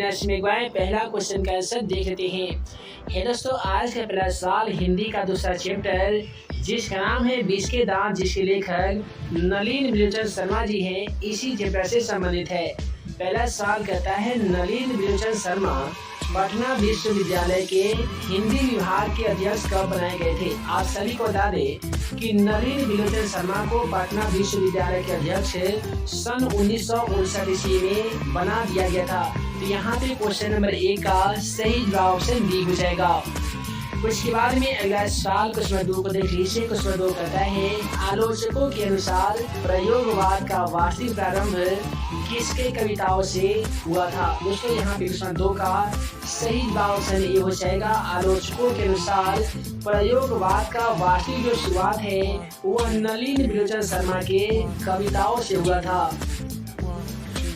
पहला क्वेश्चन का आंसर देख लेते हैं। दोस्तों, आज का पहला सवाल हिंदी का दूसरा चैप्टर जिसका नाम है बीस के दांत, जिसके लेखक नलिन बिलोचन शर्मा जी हैं, इसी चैप्टर से संबंधित है। पहला सवाल कहता है, नलिन बिलोचन शर्मा पटना विश्वविद्यालय के हिंदी विभाग के अध्यक्ष कब बनाए गए थे? आप सभी को बता दें कि नलिन बिलोचन शर्मा को पटना विश्वविद्यालय के अध्यक्ष सन 1959 ईस्वी में बना दिया गया था। तो यहाँ पे क्वेश्चन नंबर 1 का सही जवाब ऑप्शन डी हो जाएगा। उसके बाद में अगला सवाल क्वेश्चन नंबर 2 को देख लीजिए। क्वेश्चन नंबर 2 कहता है, आलोचकों के अनुसार प्रयोगवाद का वास्तविक प्रारंभ किसके कविताओं से हुआ था? दोस्तों, यहाँ पे क्वेश्चन 2 का सही जवाब ऑप्शन ए हो जाएगा। आलोचकों के अनुसार प्रयोगवाद का वास्तविक जो शुरुआत है वह नलिन बिलोचन शर्मा के कविताओं से हुआ था।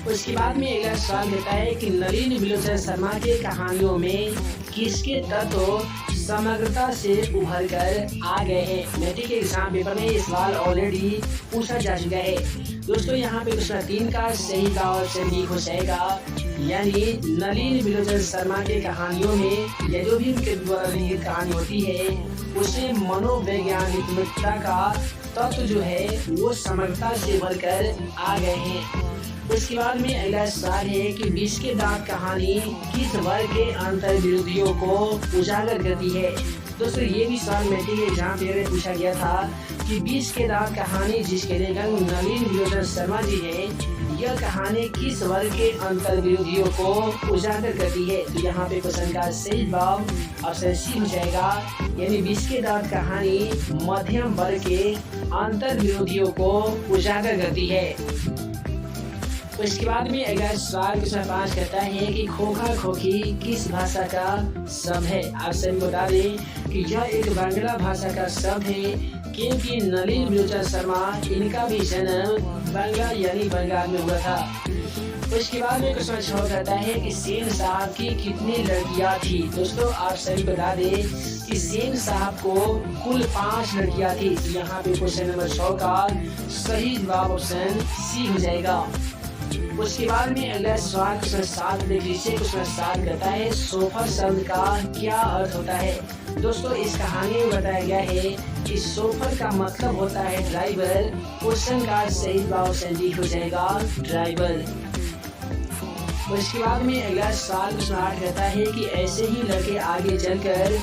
उसके बाद में अगला सवाल देता है कि नलिन बिलोचन शर्मा के कहानियों में किसके तत्व समग्रता से उभर कर आ गए हैं? मैट्रिक के एग्जाम पेपर में ये सवाल ऑलरेडी पूछा जा चुका है। दोस्तों, यहाँ पे क्वेश्चन 3 का सही जवाब ऑप्शन डी हो जाएगा। यानी नलिन बिलोचन शर्मा के कहानियों में या जो भी उनके द्वारा लिखित कहानी होती है उसमें मनोवैज्ञानिकता का तत्व जो है वो समग्रता से उभर कर आ गए हैं। उसके बाद में अगला सवाल है कि बीस के दांत कहानी किस वर्ग के अंतर विरोधियों को उजागर करती है? दोस्तों, ये भी सवाल मैट्रिक के एग्जाम पेपर में पूछा गया था कि बीस के दांत कहानी जिसके लेखक नलिन बिलोचन शर्मा जी हैं, यह कहानी किस वर्ग के अंतर विरोधियों को उजागर करती है? तो यहाँ पे क्वेश्चन का सही जवाब ऑप्शन सी हो जाएगा। यानी बीस के दांत कहानी मध्यम वर्ग के अंतर विरोधियों को उजागर करती है। तो इसके बाद में अगला सवाल क्वेश्चन 5 कहता है कि खोखा खोखी किस भाषा का शब्द है? आप सभी बता दें कि यह एक बांग्ला भाषा का शब्द है, क्योंकि नलिन बिलोचन शर्मा इनका भी जन्म बांग्ला यानी बंगाल में हुआ था। उसके बाद में क्वेश्चन 6 कहता है कि सेन साहब की कितनी लड़कियां थी? दोस्तों, आप सभी बता दें कि सेन साहब को कुल 5 लड़कियां थी। यहाँ पे क्वेश्चन नंबर 6 का सही जवाब ऑप्शन सी हो जाएगा। उसके बाद में अगला सवाल क्वेश्चन 7 देख लीजिए। क्वेश्चन 7 कहता है, सोफर शब्द का क्या अर्थ होता है? दोस्तों, इस कहानी में बताया गया है कि सोफर का मतलब होता है ड्राइवर। क्वेश्चन का सही जवाब ऑप्शन डी हो जाएगा, ड्राइवर। उसके बाद में अगला सवाल क्वेश्चन 8 कहता है कि ऐसे ही लड़के आगे चलकर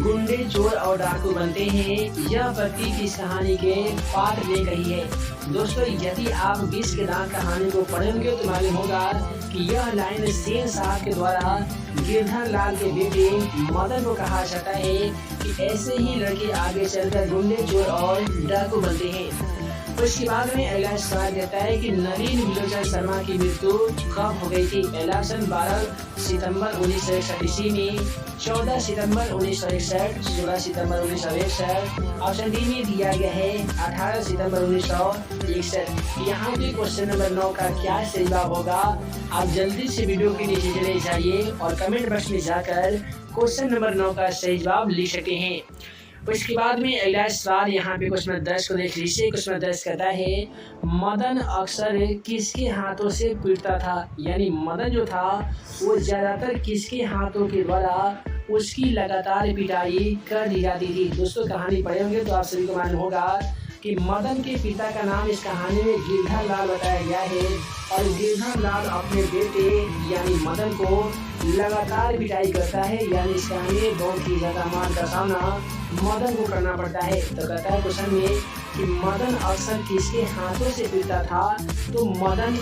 गुंडे, चोर और डाकू बनते हैं। यह प्रतीक की इस कहानी के पाठ में कही है। दोस्तों, यदि आप बीस के दांत कहानी को पढ़ेंगे तो मालूम होगा कि यह लाइन सेन साहब के द्वारा गिरधर लाल के बेटे मदन को कहा जाता है कि ऐसे ही लड़के आगे चलकर गुंडे, चोर और डाकू बनते हैं। उसके बाद में अगला सवाल कहता है कि नलिन बिलोचन शर्मा की मृत्यु कब हो गई थी? पहला ऑप्शन 12 सितंबर 1961 ईस्वी में, 14 सितंबर 1961, 16 सितंबर 1961। ऑप्शन डी में दिया गया है 18 सितंबर 1961। यहाँ पे क्वेश्चन नंबर 9 का क्या सही जवाब होगा? आप जल्दी से वीडियो के नीचे चले जाइए और कमेंट बॉक्स में जाकर क्वेश्चन नंबर 9 का सही जवाब लिख सकते हैं। उसके बाद में अगला सवाल यहाँ पे क्वेश्चन 10 को देख लीजिए। क्वेश्चन 10 कहता है, मदन अक्सर किसके हाथों से पीटता था? यानी मदन जो था वो ज्यादातर किसके हाथों के द्वारा उसकी लगातार पिटाई कर दी जाती थी? दोस्तों, कहानी पढ़े होंगे तो आप सभी को मालूम होगा कि मदन के पिता का नाम इस कहानी में गिरधर लाल बताया गया है और गिरधर लाल अपने बेटे यानी मदन को लगातार पिटाई करता है। यानी इस कहानी में बहुत ही ज्यादा मार का सामना मदन को करना पड़ता है। तो कहता है क्वेश्चन में कि मदन अक्सर किसके हाथों से पीटता था? तो मदन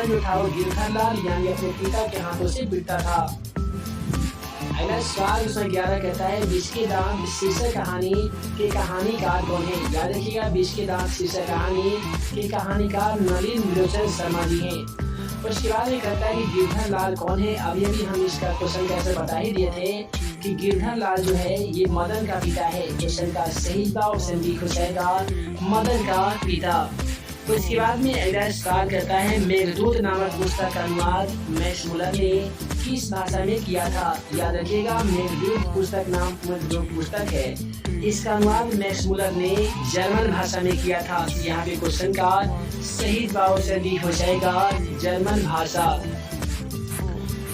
जो था वो गिरधर लाल यानी अपने पिता के हाथों से पीटता था। अगला सवाल क्वेश्चन 11 कहता है, बीस के दांत शीर्षक कहानी के कहानीकार कौन है? याद रखिएगा, बीस के दांत शीर्षक कहानी के कहानीकार नलिन बिलोचन शर्मा जी हैं। उसके बाद ये कहता है कि गिरधर लाल कौन है? अभी हम इसका क्वेश्चन कैसे बता ही दिए थे कि गिरधर लाल जो है ये मदन का पिता है। क्वेश्चन का सही जवाब ऑप्शन डी हो जाएगा, मदन का पिता। तो इसके बाद में अगला सवाल कहता है, मेघदूत नामक पुस्तक का अनुवाद मैक्स मुलर ने किस भाषा में किया था? याद रखिएगा, मेघदूत पुस्तक नाम जो पुस्तक है इसका अनुवाद मैक्स मुलर ने जर्मन भाषा में किया था। यहाँ पे क्वेश्चन का सही जवाब ऑप्शन डी हो जाएगा, जर्मन भाषा।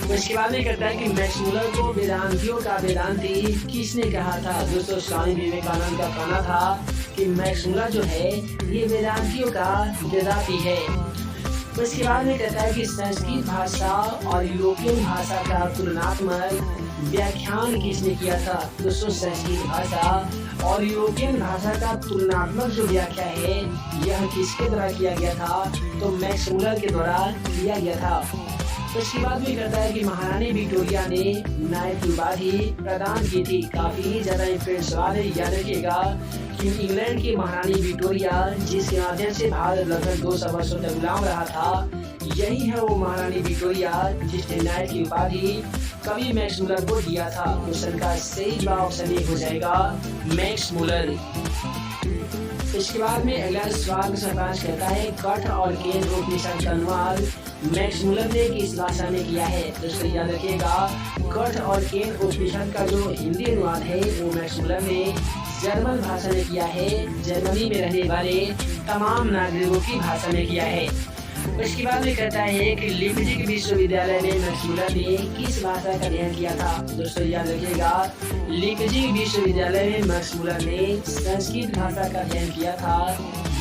उसके बाद में कहता है कि मैक्स मुलर को वेदांतियों का वेदांती किसने कहा था। दोस्तों स्वामी विवेकानंद का कहना था कि मैक्स मुलर जो है ये वेदांतियों का वेदांती है। उसके बाद में कहता है कि संस्कृत भाषा और यूरोपियन भाषा का तुलनात्मक व्याख्यान किसने किया था। दोस्तों संस्कृत भाषा और यूरोपियन भाषा का तुलनात्मक जो व्याख्या है यह किसके द्वारा किया गया था, तो मैक्स मुलर के द्वारा किया गया था। उसके बाद में कहता है कि महारानी विक्टोरिया ने नायक की उपाधि प्रदान की थी। काफी ही ज्यादा इंपॉर्टेंट सवाल है, याद रखिएगा कि इंग्लैंड की महारानी विक्टोरिया जिसके माध्यम से भारत लगभग 200 वर्षों तक गुलाम रहा था, यही है वो महारानी विक्टोरिया जिसने नायक की उपाधि कवि मैक्स मुलर को दिया था। क्वेश्चन का सही जवाब ऑप्शन ए हो जाएगा मैक्स मुलर। इसके बाद में अगला सवाल कहता है कठ और केन उपनिषद का अनुवाद मैक्स मुलर ने किस भाषा में किया है। दोस्तों याद रखिएगा कठ और केन उपनिषद का जो हिंदी अनुवाद है वो मैक्स मुलर ने जर्मन भाषा में किया है। जर्मनी में रहने वाले तमाम नागरिकों की भाषा में किया है। उसके बाद में कहता है कि लिपजिग विश्वविद्यालय में मैक्स मुलर ने किस भाषा का अध्ययन किया था। दोस्तों याद रखिएगा लिपजिग विश्वविद्यालय में मैक्स मुलर ने संस्कृत भाषा का अध्ययन किया था,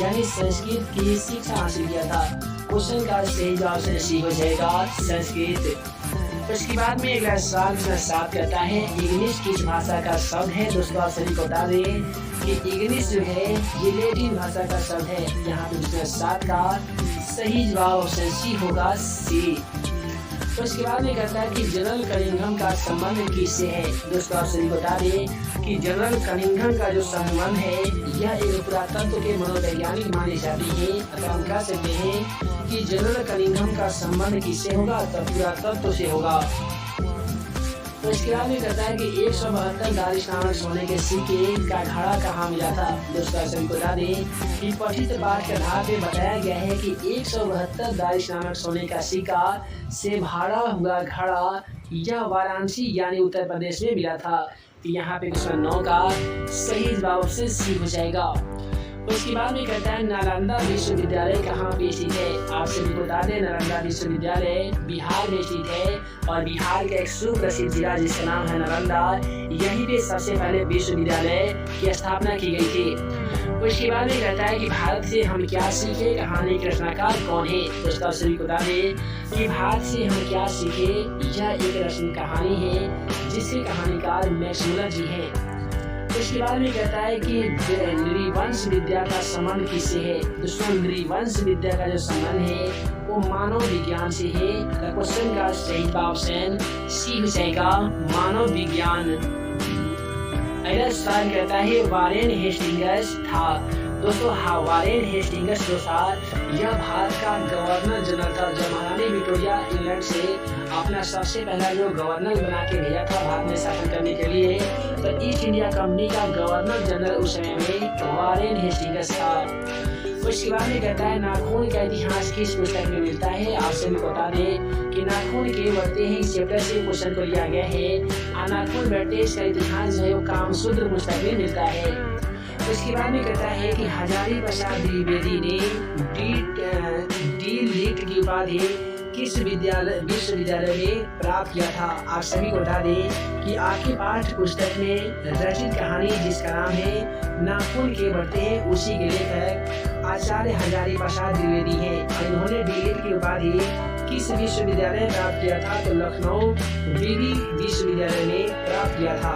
यानी संस्कृत की शिक्षा हासिल किया था। क्वेश्चन का सही जवाब सी हो जाएगा संस्कृत। उसके बाद में अगला सवाल 7 कहता है इग्निस किस भाषा का शब्द है। दोस्तों आप सभी को बता दें कि इग्निस जो है ये लैटिन भाषा का शब्द है। यहाँ पे 7 का सही जवाब ऑप्शन सी होगा सी। उसके बाद में कहता है कि जनरल कनिंघम का संबंध किससे है। दोस्तों आप सभी बता दें कि जनरल कनिंघम का जो संबंध है यह एक पुरातत्व के मनोवैज्ञानिक माने जाते हैं। अगर हम कह सकते हैं कि जनरल कनिंघम का संबंध किससे होगा, तो पुरातत्व से होगा। तो इसके बाद में कहता है कि 172 दारिश नामक सोने के सिक्के का घड़ा कहाँ मिला था। दोस्तों सभी को बता दें कि पठित पाठ के आधार पे बताया गया है कि 172 दारिश नामक सोने का सिक्का से भरा हुआ घड़ा यह वाराणसी यानी उत्तर प्रदेश में मिला था। तो यहाँ पे क्वेश्चन 9 का सही जवाब से सी हो जाएगा। उसके बाद में कहता है नालंदा विश्वविद्यालय कहाँ पे स्थित है। आप सभी को बता दें नालंदा विश्वविद्यालय बिहार में स्थित है और बिहार का एक सुप्रसिद्ध जिला जिसका नाम है नालंदा, यहीं पे सबसे पहले विश्वविद्यालय की स्थापना की गई थी। उसके बाद में कहता है कि भारत से हम क्या सीखे, कहानी के रचनाकार कौन है। दोस्तों सभी को बता दें कि भारत से हम क्या सीखे यह एक रचना कहानी है जिसके कहानीकार मैक्स मुलर जी हैं। इसके बाद में कहता है कि नृवंश विद्या का संबंध किससे है। दोस्तों नृवंश विद्या का जो संबंध है वो मानव विज्ञान से है। क्वेश्चन का सही जवाब ऑप्शन सी हो जाएगा मानव विज्ञान। अगला सवाल कहता है वारेन हेस्टिंग्स था। दोस्तों वारेन हेस्टिंग्स जो था यह भारत का गवर्नर जनरल था। जब महारानी विक्टोरिया इंग्लैंड से अपना सबसे पहला जो गवर्नर बना के भेजा था भारत में शासन करने के लिए, तो ईस्ट इंडिया कंपनी का गवर्नर जनरल उस समय में वारेन हेस्टिंग्स था। उसके बाद में कहता है नाखून का इतिहास किस पुस्तक में मिलता है। आप सभी को बता दें कि नाखून के बढ़ते हैं इस चैप्टर से क्वेश्चन को लिया गया है। नाखून बढ़ते इसका इतिहास जो है वो कामसूत्र पुस्तक में मिलता है। उसके बाद में कहता है कि हजारी प्रसाद द्विवेदी ने डी लिट की उपाधि किस विश्वविद्यालय में प्राप्त किया था। आप सभी को बता दें कि आपके पाठ्य पुस्तक में रचित कहानी जिसका नाम है नाखून के बढ़ते हैं उसी के लेखक आचार्य हजारी प्रसाद द्विवेदी हैं। इन्होंने डी लिट की उपाधि किस विश्वविद्यालय में प्राप्त किया था, तो लखनऊ विधि विश्वविद्यालय में प्राप्त किया था।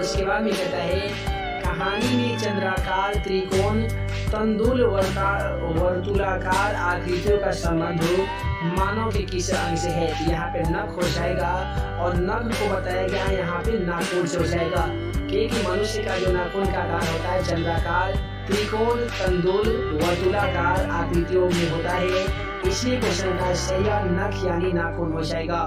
उसके बाद में कहता है कहानी में चंद्राकार त्रिकोण तंदुल वर्तुलाकार आकृतियों का संबंध मानव के किस अंग से है। यहाँ पे नख हो जाएगा और नख को बताया गया है यहाँ पे नाखून से हो जाएगा, क्योंकि मनुष्य का जो नाखून का आकार होता है चंद्राकार त्रिकोण तंदुल वर्तुलाकार आकृतियों में होता है, इसलिए क्वेश्चन का सही नख यानी नाखून हो जाएगा।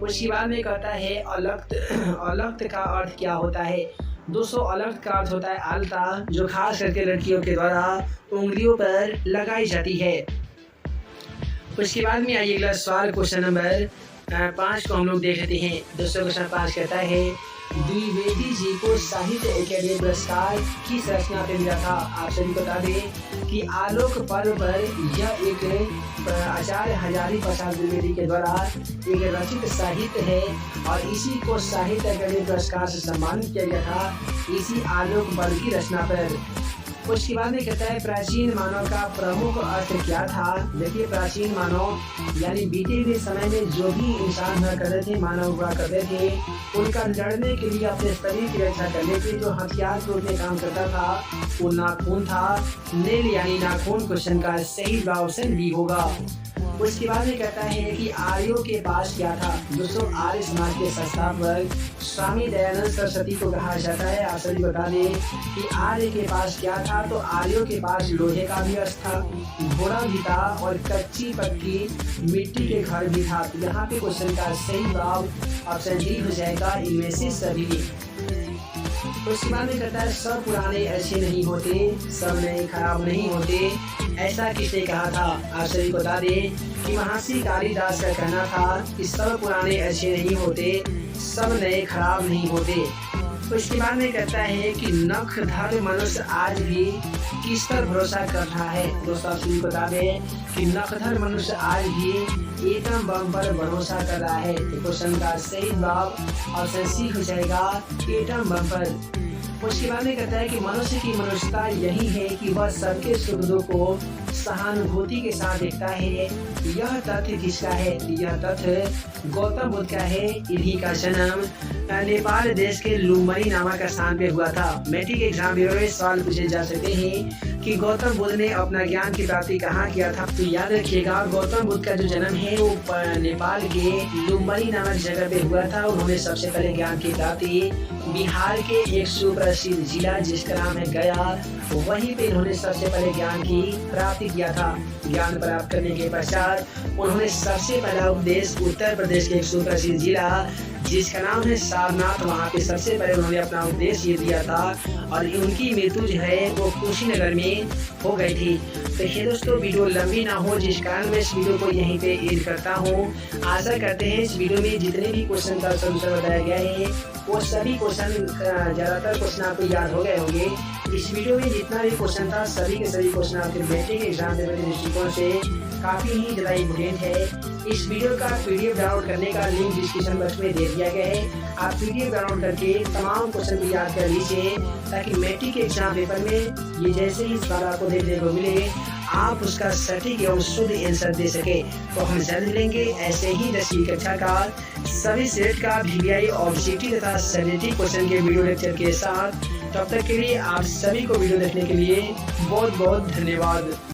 उसके बाद में कहता है अलक्त का अर्थ क्या होता है। दोस्तों अलक्त का अर्थ होता है आलता, जो खास करके लड़कियों के द्वारा उंगलियों पर लगाई जाती है। उसके बाद में आइए अगला सवाल क्वेश्चन नंबर 5 को हम लोग देख लेते हैं। दोस्तों क्वेश्चन 5 कहता है द्विवेदी जी को साहित्य अकेडमी पुरस्कार किस रचना पे मिला था? आप सभी बता दें कि आलोक पर्व पर यह एक आचार्य हजारी प्रसाद द्विवेदी के द्वारा एक रचित साहित्य है और इसी को साहित्य अकादमी पुरस्कार से सम्मानित किया गया था इसी आलोक पर्व की रचना पर। उसके बाद में कहता है प्राचीन मानव का प्रमुख अर्थ क्या था? देखिए, प्राचीन मानव यानी बीते हुए समय में जो भी इंसान हुआ करते थे, मानव हुआ करते थे, उनका लड़ने के लिए अपने शरीर की रक्षा करने के लिए जो हथियार के रूप में काम करता था वो नाखून था। नेल यानी नाखून क्वेश्चन का सही ऑप्शन बी होगा। उसके बाद में कहता है कि आर्यों के पास क्या था? दोस्तों, आर्य समाज के संस्थापक स्वामी दयानंद सरस्वती को कहा जाता है। आप सभी बता दें कि आर्य के पास क्या था? तो आर्यों के पास लोहे का भी अस्त्र था, घोड़ा भी था और कच्ची पक्की मिट्टी के घर भी था। तो यहाँ पे क्वेश्चन का सही जवाब ऑप्शन डी हो जाएगा, इनमें से सभी। उसके बाद में कहता है सब पुराने अच्छे नहीं होते, सब नए खराब नहीं होते, ऐसा किसने कहा था? आप सभी बता दें कि महर्षि कालिदास का कहना था कि सब पुराने अच्छे नहीं होते, सब नए खराब नहीं होते। उसके बाद में कहता है कि नखधर मनुष्य आज भी किस पर भरोसा कर रहा है? दोस्तों, आप सभी बता दें कि नखधर मनुष्य आज भी एटम बम पर भरोसा कर रहा है। तो क्वेश्चन का सही जवाब ऑप्शन सी हो जाएगा, एटम बम पर। उसके बाद में कहता है कि मनुष्य की मनुष्यता यही है कि वह सबके सुख दुख को सहानुभूति के साथ देखता है। यह तथ्य किसका है? यह तथ्य गौतम बुद्ध का है। इन्हीं का जन्म नेपाल देश के लुम्बिनी नामक स्थान पे हुआ था। मैट्रिक एग्जाम में सवाल पूछे जा सकते हैं कि गौतम बुद्ध ने अपना ज्ञान की प्राप्ति कहाँ किया था? तो याद रखिएगा, गौतम बुद्ध का जो जन्म है वो नेपाल के लुम्बिनी नामक जगह पे हुआ था। उन्होंने सबसे पहले ज्ञान की प्राप्ति बिहार के एक सुप्रसिद्ध जिला जिसका नाम है गया, वहीं पे इन्होंने सबसे पहले ज्ञान की प्राप्ति किया था। ज्ञान प्राप्त करने के पश्चात उन्होंने सबसे पहला उपदेश उत्तर प्रदेश के एक सुप्रसिद्ध जिला जिसका नाम है सारनाथ, वहाँ पे सबसे पहले उन्होंने अपना उपदेश ये दिया था और उनकी मृत्यु जो है वो कुशीनगर में हो गई थी। तो ये दोस्तों, वीडियो लंबी ना हो जिस कारण मैं इस वीडियो को यहीं पे एड करता हूँ। आशा करते हैं इस वीडियो में जितने भी क्वेश्चन का सोल्यूशन बताया गया है वो सभी क्वेश्चन ज़्यादातर क्वेश्चन आपको याद हो गए होंगे। इस वीडियो में जितना भी क्वेश्चन था सभी के सभी क्वेश्चन आपके मैट्रिक एग्जाम देने के दृष्टिकोण से काफ़ी ही ज़्यादा इम्पोर्टेंट है। इस वीडियो का पीडीएफ डाउनलोड करने का लिंक डिस्क्रिप्शन बॉक्स में दे दिया गया है। आप पीडीएफ डाउनलोड करके तमाम क्वेश्चन को याद कर लीजिए ताकि मैट्रिक के एग्जाम पेपर में ये जैसे ही सवाल आपको देखने को मिले आप उसका सटीक एवं शुद्ध आंसर दे सके। तो हम जल्द मिलेंगे ऐसे ही 10वीं कक्षा का सभी सेट का VVI ऑब्जेक्टिव तथा सैनिटरी क्वेश्चन के वीडियो लेक्चर के साथ। तब तक के लिए आप सभी को वीडियो देखने के लिए बहुत बहुत धन्यवाद।